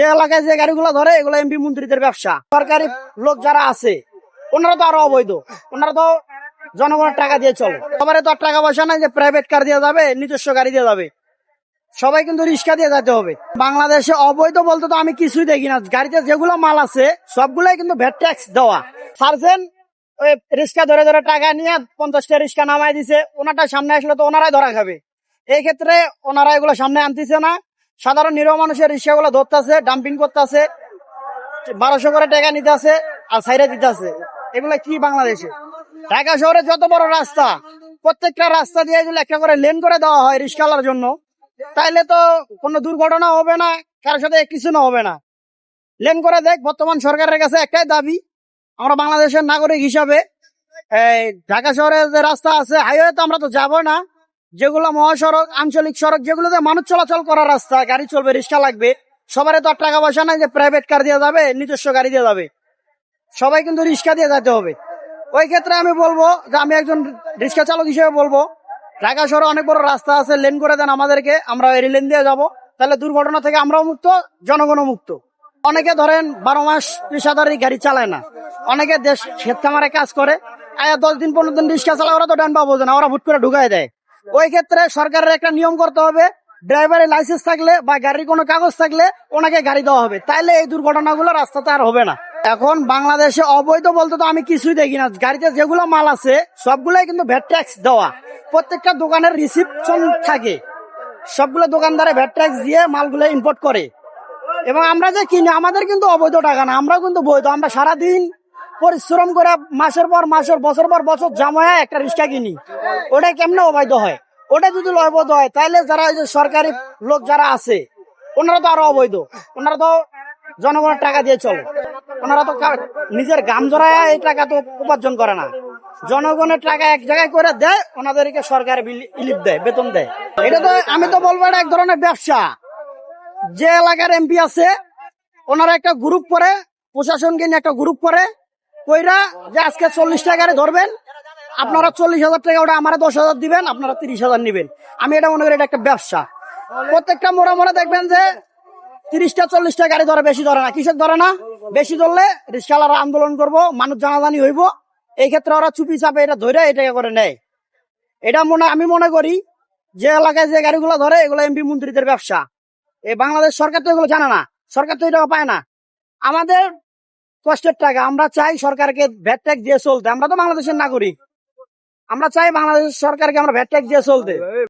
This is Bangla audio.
যে এলাকায় যে গাড়িগুলো ধরে এগুলো এমপি মন্ত্রীদের ব্যবসা। সরকারি লোক যারা আছে ওনারা তো আরো অবৈধ, ওনারা তো জনগণের টাকা দিয়ে চলে। সবার তো আর টাকা পয়সা নাই যে প্রাইভেট কার দিয়ে যাবে, নিজস্ব গাড়ি দিয়ে যাবে। সবাই কিন্তু রিক্সা দিয়ে যেতে হবে। বাংলাদেশে অবৈধ বলতে তো আমি কিছুই দেখি না। গাড়িতে যেগুলো মাল আছে সবগুলাই কিন্তু ভ্যাট ট্যাক্স দেওয়া। সার্জেন ওই রিক্সা ধরে ধরে টাকা নিয়ে 50টা রিক্সা নামাই দিছে, ওনারটা সামনে আসলে তো ওনারাই ধরা খাবে। এই ক্ষেত্রে ওনারা এগুলো সামনে আনতেছে না, সাধারণ নিরহ মানুষের রিক্সা গুলো ধরতেছে, ডাম্পিং করতেছে, 1200 করে টাকা নিতে আছে আর সাইডে দিতে আছে। এগুলো কি বাংলাদেশে? ঢাকা শহরে যত বড় রাস্তা, প্রত্যেকটা রাস্তা দিয়ে যদি একটা করে লেন করে দেওয়া হয় রিক্সাওয়ালার জন্য, তাইলে তো কোনো দুর্ঘটনা হবে না, কারোর সাথে কিছু না হবে না। লেন করে দেখ। বর্তমান সরকারের কাছে একটাই দাবি, আমরা বাংলাদেশের নাগরিক হিসাবে এই ঢাকা শহরের যে রাস্তা আছে, হাইওয়ে তো আমরা তো যাবো না, যেগুলো মহাসড়ক, আঞ্চলিক সড়ক, যেগুলোতে মানুষ চলাচল করার রাস্তা, গাড়ি চলবে, রিক্সা লাগবে, সবারই তো আর টাকা পয়সা নাই যে প্রাইভেট কার দিয়ে যাবে, নিজস্ব গাড়ি দিয়ে যাবে। সবাই কিন্তু রিক্সা দিয়ে যেতে হবে। ওই ক্ষেত্রে আমি বলবো যে, আমি একজন রিক্সা চালক হিসেবে বলবো, ঢাকা শহরে অনেক বড় রাস্তা আছে, লেন করে দেন আমাদেরকে, আমরা এই লেন দিয়ে যাবো। তাহলে দুর্ঘটনা থেকে আমরাও মুক্ত, জনগণও মুক্ত। অনেকে ধরেন 12 মাস পেশাদারি গাড়ি চালায় না, অনেকে দেশ ক্ষেত খামারে কাজ করে, 10 দিন 15 দিন রিক্সা চালায়, ওরা তো ডান পাবো না, ওরা ভুট করে ঢুকাই দেয়। ওই ক্ষেত্রে সরকারের একটা নিয়ম করতে হবে, ড্রাইভারের লাইসেন্স থাকলে বা গাড়ির কোনো কাগজ থাকলে ওনাকে গাড়ি দেওয়া হবে, তাইলে এই দুর্ঘটনাগুলো রাস্তাতে আর হবে না। এখন বাংলাদেশে অবৈধ বলতে তো আমি কিছুই দেখি না। গাড়িতে যেগুলো মাল আছে সবগুলাই কিন্তু ভ্যাট ট্যাক্স দেওয়া। প্রত্যেকটা দোকানের রিসিপশন থাকে, সবগুলো দোকানদারে ভ্যাট ট্যাক্স দিয়ে মালগুলো ইম্পোর্ট করে। এবং আমরা যে কিনি, আমাদের কিন্তু অবৈধ টাকা না, আমরাও কিন্তু বৈধ। আমরা সারাদিন পরিশ্রম করে মাসের পর মাসের, বছর পর বছর জমায় একটা রিক্সা কিনি। ওটা কেমনে অবৈধ হয়? ওটা যদি অবৈধ হয়, তাহলে যারা এই যে সরকারি লোক যারা আছে ওনারা তো আরো অবৈধ, ওনারা তো জনগণের টাকা দিয়ে চলে। ওনারা তো নিজের গাম জড়ায় এই টাকা তো উপার্জন করে না, জনগণের টাকা এক জায়গায় করে দেয়, ওনাদেরকে সরকার ইলিপ দেয়, বেতন দেয়। এটা তো আমি তো বলবো এটা এক ধরনের ব্যবসা। যে এলাকার এমপি আছে ওনারা একটা গ্রুপ করে, প্রশাসনকে নিয়ে একটা গ্রুপ করে, কইরা যে আজকে 40টা গাড়ি ধরবেন, আপনারা 40,000 টাকা, ওটা আমার 10,000 দিবেন, আপনারা 30,000 নিবেন। আমি এটা মনে করি এটা একটা ব্যবসা। প্রত্যেকটা মোড়ে মোড়ে দেখবেন যে 30টা 40টা গাড়ি ধরে, বেশি ধরে না। কৃষক ধরে না, বেশি ধরলে রিক্সাওয়ালারা আন্দোলন করব, মানুষ জানাজানি হইব। এই ক্ষেত্রে ওরা চুপি চাপে এটা ধরে এটা করে নেয়। এটা আমি মনে করি যে এলাকায় যে গাড়িগুলো ধরে এগুলো এমপি মন্ত্রীদের ব্যবসা। এই বাংলাদেশ সরকার তো এগুলো জানে না, সরকার তো এটা পায় না। আমাদের কষ্টের টাকা, আমরা চাই সরকারকে ভ্যাট ট্যাক্স দিয়ে চলতে। আমরা তো বাংলাদেশের নাগরিক, আমরা চাই বাংলাদেশের সরকারকে আমরা ভ্যাট ট্যাক্স দিয়ে চলতে।